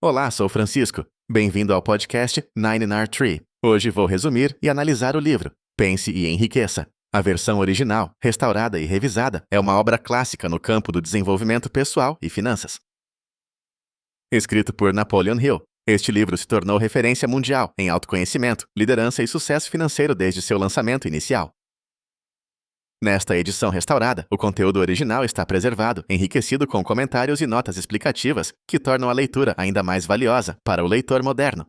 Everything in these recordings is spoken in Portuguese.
Olá, sou Francisco. Bem-vindo ao podcast 9R Tree. Hoje vou resumir e analisar o livro Pense e Enriqueça. A versão original, restaurada e revisada, é uma obra clássica no campo do desenvolvimento pessoal e finanças. Escrito por Napoleon Hill, este livro se tornou referência mundial em autoconhecimento, liderança e sucesso financeiro desde seu lançamento inicial. Nesta edição restaurada, o conteúdo original está preservado, enriquecido com comentários e notas explicativas que tornam a leitura ainda mais valiosa para o leitor moderno.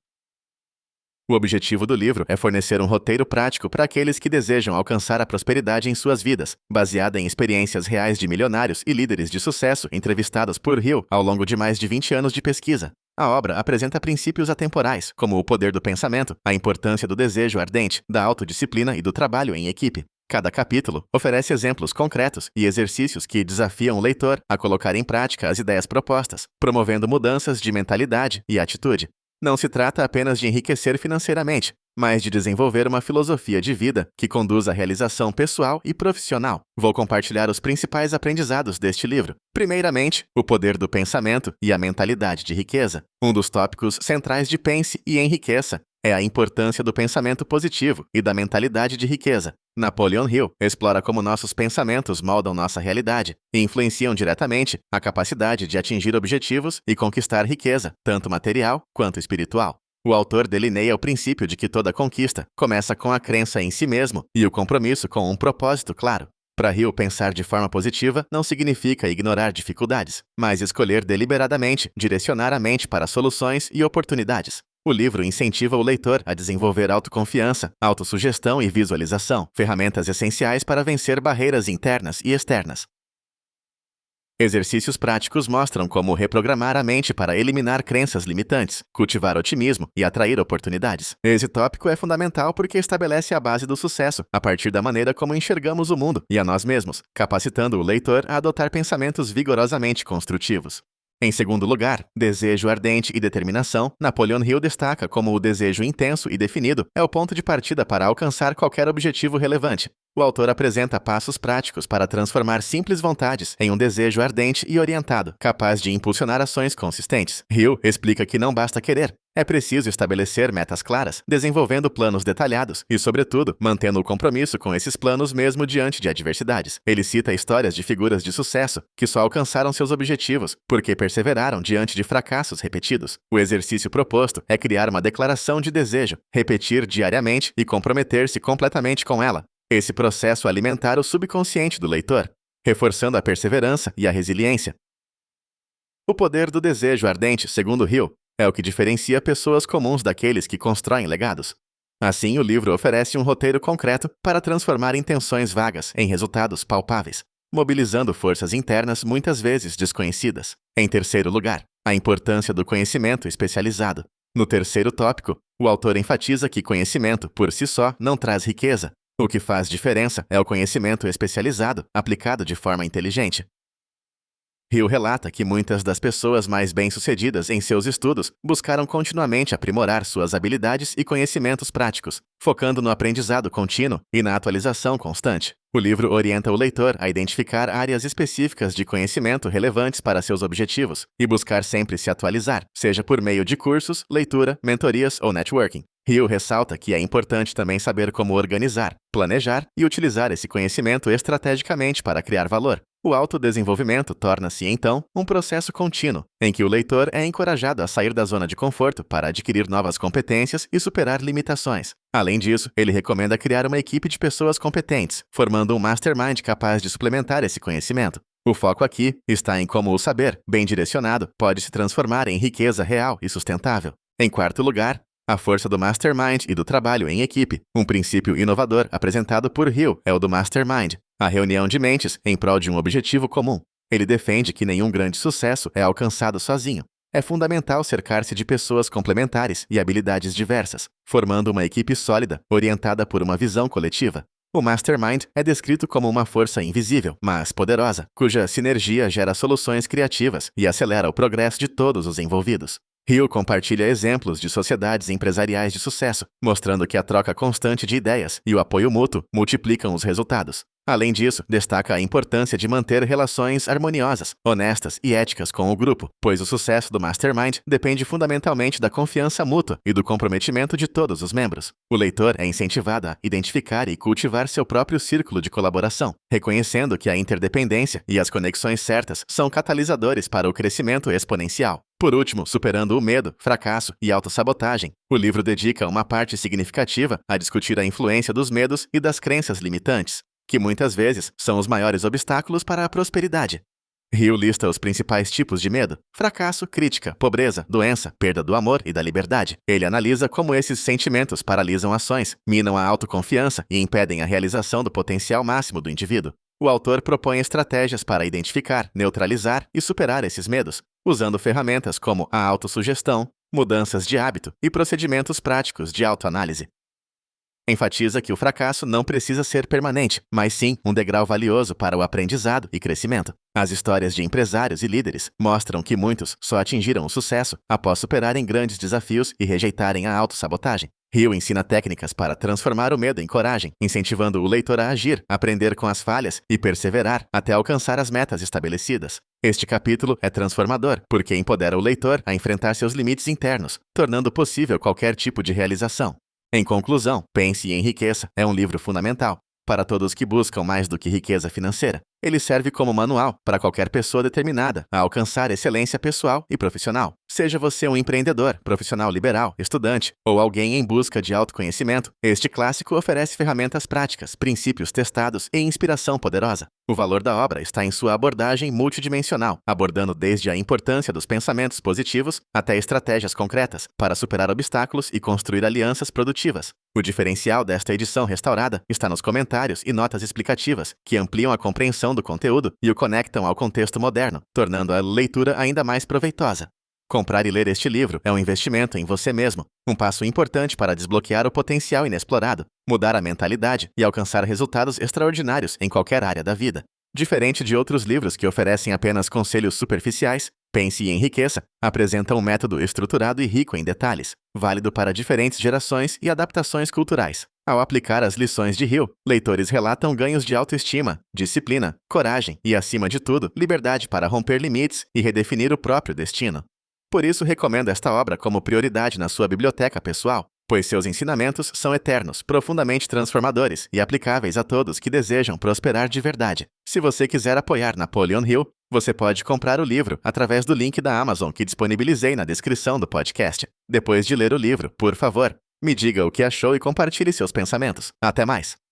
O objetivo do livro é fornecer um roteiro prático para aqueles que desejam alcançar a prosperidade em suas vidas, baseada em experiências reais de milionários e líderes de sucesso entrevistados por Hill ao longo de mais de 20 anos de pesquisa. A obra apresenta princípios atemporais, como o poder do pensamento, a importância do desejo ardente, da autodisciplina e do trabalho em equipe. Cada capítulo oferece exemplos concretos e exercícios que desafiam o leitor a colocar em prática as ideias propostas, promovendo mudanças de mentalidade e atitude. Não se trata apenas de enriquecer financeiramente, mas de desenvolver uma filosofia de vida que conduz à realização pessoal e profissional. Vou compartilhar os principais aprendizados deste livro. Primeiramente, o poder do pensamento e a mentalidade de riqueza. Um dos tópicos centrais de Pense e Enriqueça é a importância do pensamento positivo e da mentalidade de riqueza. Napoleon Hill explora como nossos pensamentos moldam nossa realidade e influenciam diretamente a capacidade de atingir objetivos e conquistar riqueza, tanto material quanto espiritual. O autor delineia o princípio de que toda conquista começa com a crença em si mesmo e o compromisso com um propósito claro. Para Hill, pensar de forma positiva não significa ignorar dificuldades, mas escolher deliberadamente direcionar a mente para soluções e oportunidades. O livro incentiva o leitor a desenvolver autoconfiança, autossugestão e visualização, ferramentas essenciais para vencer barreiras internas e externas. Exercícios práticos mostram como reprogramar a mente para eliminar crenças limitantes, cultivar otimismo e atrair oportunidades. Esse tópico é fundamental porque estabelece a base do sucesso a partir da maneira como enxergamos o mundo e a nós mesmos, capacitando o leitor a adotar pensamentos vigorosamente construtivos. Em segundo lugar, desejo ardente e determinação. Napoleon Hill destaca como o desejo intenso e definido é o ponto de partida para alcançar qualquer objetivo relevante. O autor apresenta passos práticos para transformar simples vontades em um desejo ardente e orientado, capaz de impulsionar ações consistentes. Hill explica que não basta querer, é preciso estabelecer metas claras, desenvolvendo planos detalhados e, sobretudo, mantendo o compromisso com esses planos mesmo diante de adversidades. Ele cita histórias de figuras de sucesso que só alcançaram seus objetivos porque perseveraram diante de fracassos repetidos. O exercício proposto é criar uma declaração de desejo, repetir diariamente e comprometer-se completamente com ela. Esse processo alimentar o subconsciente do leitor, reforçando a perseverança e a resiliência. O poder do desejo ardente, segundo Hill, é o que diferencia pessoas comuns daqueles que constroem legados. Assim, o livro oferece um roteiro concreto para transformar intenções vagas em resultados palpáveis, mobilizando forças internas muitas vezes desconhecidas. Em terceiro lugar, a importância do conhecimento especializado. No terceiro tópico, o autor enfatiza que conhecimento por si só não traz riqueza. O que faz diferença é o conhecimento especializado, aplicado de forma inteligente. Hill relata que muitas das pessoas mais bem-sucedidas em seus estudos buscaram continuamente aprimorar suas habilidades e conhecimentos práticos, focando no aprendizado contínuo e na atualização constante. O livro orienta o leitor a identificar áreas específicas de conhecimento relevantes para seus objetivos e buscar sempre se atualizar, seja por meio de cursos, leitura, mentorias ou networking. Hill ressalta que é importante também saber como organizar, planejar e utilizar esse conhecimento estrategicamente para criar valor. O autodesenvolvimento torna-se, então, um processo contínuo, em que o leitor é encorajado a sair da zona de conforto para adquirir novas competências e superar limitações. Além disso, ele recomenda criar uma equipe de pessoas competentes, formando um mastermind capaz de suplementar esse conhecimento. O foco aqui está em como o saber, bem direcionado, pode se transformar em riqueza real e sustentável. Em quarto lugar, a força do mastermind e do trabalho em equipe. Um princípio inovador apresentado por Hill é o do mastermind, a reunião de mentes em prol de um objetivo comum. Ele defende que nenhum grande sucesso é alcançado sozinho. É fundamental cercar-se de pessoas complementares e habilidades diversas, formando uma equipe sólida, orientada por uma visão coletiva. O mastermind é descrito como uma força invisível, mas poderosa, cuja sinergia gera soluções criativas e acelera o progresso de todos os envolvidos. Hill compartilha exemplos de sociedades empresariais de sucesso, mostrando que a troca constante de ideias e o apoio mútuo multiplicam os resultados. Além disso, destaca a importância de manter relações harmoniosas, honestas e éticas com o grupo, pois o sucesso do Mastermind depende fundamentalmente da confiança mútua e do comprometimento de todos os membros. O leitor é incentivado a identificar e cultivar seu próprio círculo de colaboração, reconhecendo que a interdependência e as conexões certas são catalisadores para o crescimento exponencial. Por último, superando o medo, fracasso e autossabotagem, o livro dedica uma parte significativa a discutir a influência dos medos e das crenças limitantes, que muitas vezes são os maiores obstáculos para a prosperidade. Hill lista os principais tipos de medo: fracasso, crítica, pobreza, doença, perda do amor e da liberdade. Ele analisa como esses sentimentos paralisam ações, minam a autoconfiança e impedem a realização do potencial máximo do indivíduo. O autor propõe estratégias para identificar, neutralizar e superar esses medos, usando ferramentas como a autossugestão, mudanças de hábito e procedimentos práticos de autoanálise. Enfatiza que o fracasso não precisa ser permanente, mas sim um degrau valioso para o aprendizado e crescimento. As histórias de empresários e líderes mostram que muitos só atingiram o sucesso após superarem grandes desafios e rejeitarem a autossabotagem. Hill ensina técnicas para transformar o medo em coragem, incentivando o leitor a agir, aprender com as falhas e perseverar até alcançar as metas estabelecidas. Este capítulo é transformador, porque empodera o leitor a enfrentar seus limites internos, tornando possível qualquer tipo de realização. Em conclusão, Pense e Enriqueça é um livro fundamental para todos que buscam mais do que riqueza financeira. Ele serve como manual para qualquer pessoa determinada a alcançar excelência pessoal e profissional. Seja você um empreendedor, profissional liberal, estudante ou alguém em busca de autoconhecimento, este clássico oferece ferramentas práticas, princípios testados e inspiração poderosa. O valor da obra está em sua abordagem multidimensional, abordando desde a importância dos pensamentos positivos até estratégias concretas para superar obstáculos e construir alianças produtivas. O diferencial desta edição restaurada está nos comentários e notas explicativas, que ampliam a compreensão do conteúdo e o conectam ao contexto moderno, tornando a leitura ainda mais proveitosa. Comprar e ler este livro é um investimento em você mesmo, um passo importante para desbloquear o potencial inexplorado, mudar a mentalidade e alcançar resultados extraordinários em qualquer área da vida. Diferente de outros livros que oferecem apenas conselhos superficiais, Pense e Enriqueça apresenta um método estruturado e rico em detalhes, válido para diferentes gerações e adaptações culturais. Ao aplicar as lições de Hill, leitores relatam ganhos de autoestima, disciplina, coragem e, acima de tudo, liberdade para romper limites e redefinir o próprio destino. Por isso, recomendo esta obra como prioridade na sua biblioteca pessoal, pois seus ensinamentos são eternos, profundamente transformadores e aplicáveis a todos que desejam prosperar de verdade. Se você quiser apoiar Napoleon Hill, você pode comprar o livro através do link da Amazon que disponibilizei na descrição do podcast. Depois de ler o livro, por favor, me diga o que achou e compartilhe seus pensamentos. Até mais!